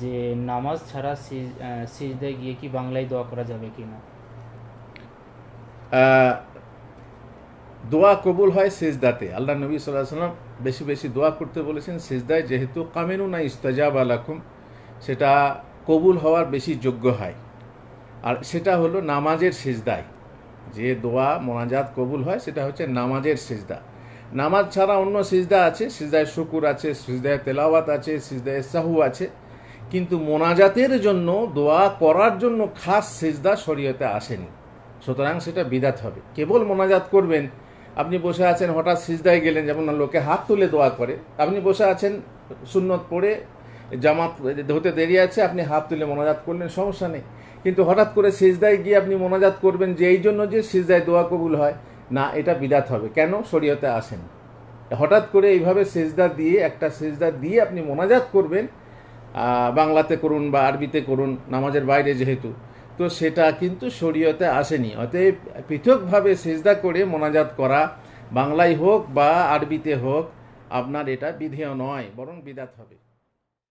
যে নামাজ ছাড়া সিজদায় গিয়ে কি বাংলায় দোয়া করা যাবে কি না? আহ, দোয়া কবুল হয় সিজদাতে। আল্লাহ নবী সাল্লাল্লাহু আলাইহি সাল্লাম বেশি বেশি দোয়া করতে বলেছেন সিজদায়, যেহেতু কামিনুনা ইস্তাজাব আলাকুম, সেটা কবুল হওয়ার বেশি যোগ্য হয়। আর সেটা হলো নামাজের সিজদায় যে দোয়া মোনাজাত কবুল হয়, সেটা হচ্ছে নামাজের সিজদা। নামাজ ছাড়া অন্য সিজদা আছে, সিজদায় শুকুর আছে, সিজদায় তেলাওয়াত আছে, সিজদায় সাহু আছে, কিন্তু মোনাজাতের জন্য দোয়া করার জন্য খাস সিজদা শরীয়তে আসেনি। সুতরাং সেটা বিদাত হবে। কেবল মোনাজাত করবেন, আপনি বসে আছেন, হঠাৎ সিজদায় গেলেন, যেমন লোকে হাত তুলে দোয়া করে, আপনি বসে আছেন সুন্নত পড়ে, জামাত হতে দেরি আছে, আপনি হাত তুলে মোনাজাত করলেন, সমস্যা নেই। কিন্তু হঠাৎ করে সিজদায় গিয়ে আপনি মোনাজাত করবেন যে এই জন্য যে সিজদায় দোয়া কবুল হয়, না, এটা বিদাত হবে। কেন? শরীয়তে আসেন। হঠাৎ করে এইভাবে সিজদা দিয়ে, একটা সিজদা দিয়ে আপনি মোনাজাত করবেন, বাংলাতে করুন বা আরবিতে করুন, নামাজের বাইরে যেহেতু, তো সেটা কিন্তু শরীয়তে আসেনি। অতএব পৃথকভাবে সিজদা করে মোনাজাত করা, বাংলায় হোক বা আরবিতে হোক, আপনার এটা বিধেয় নয়, বরং বিদাত হবে।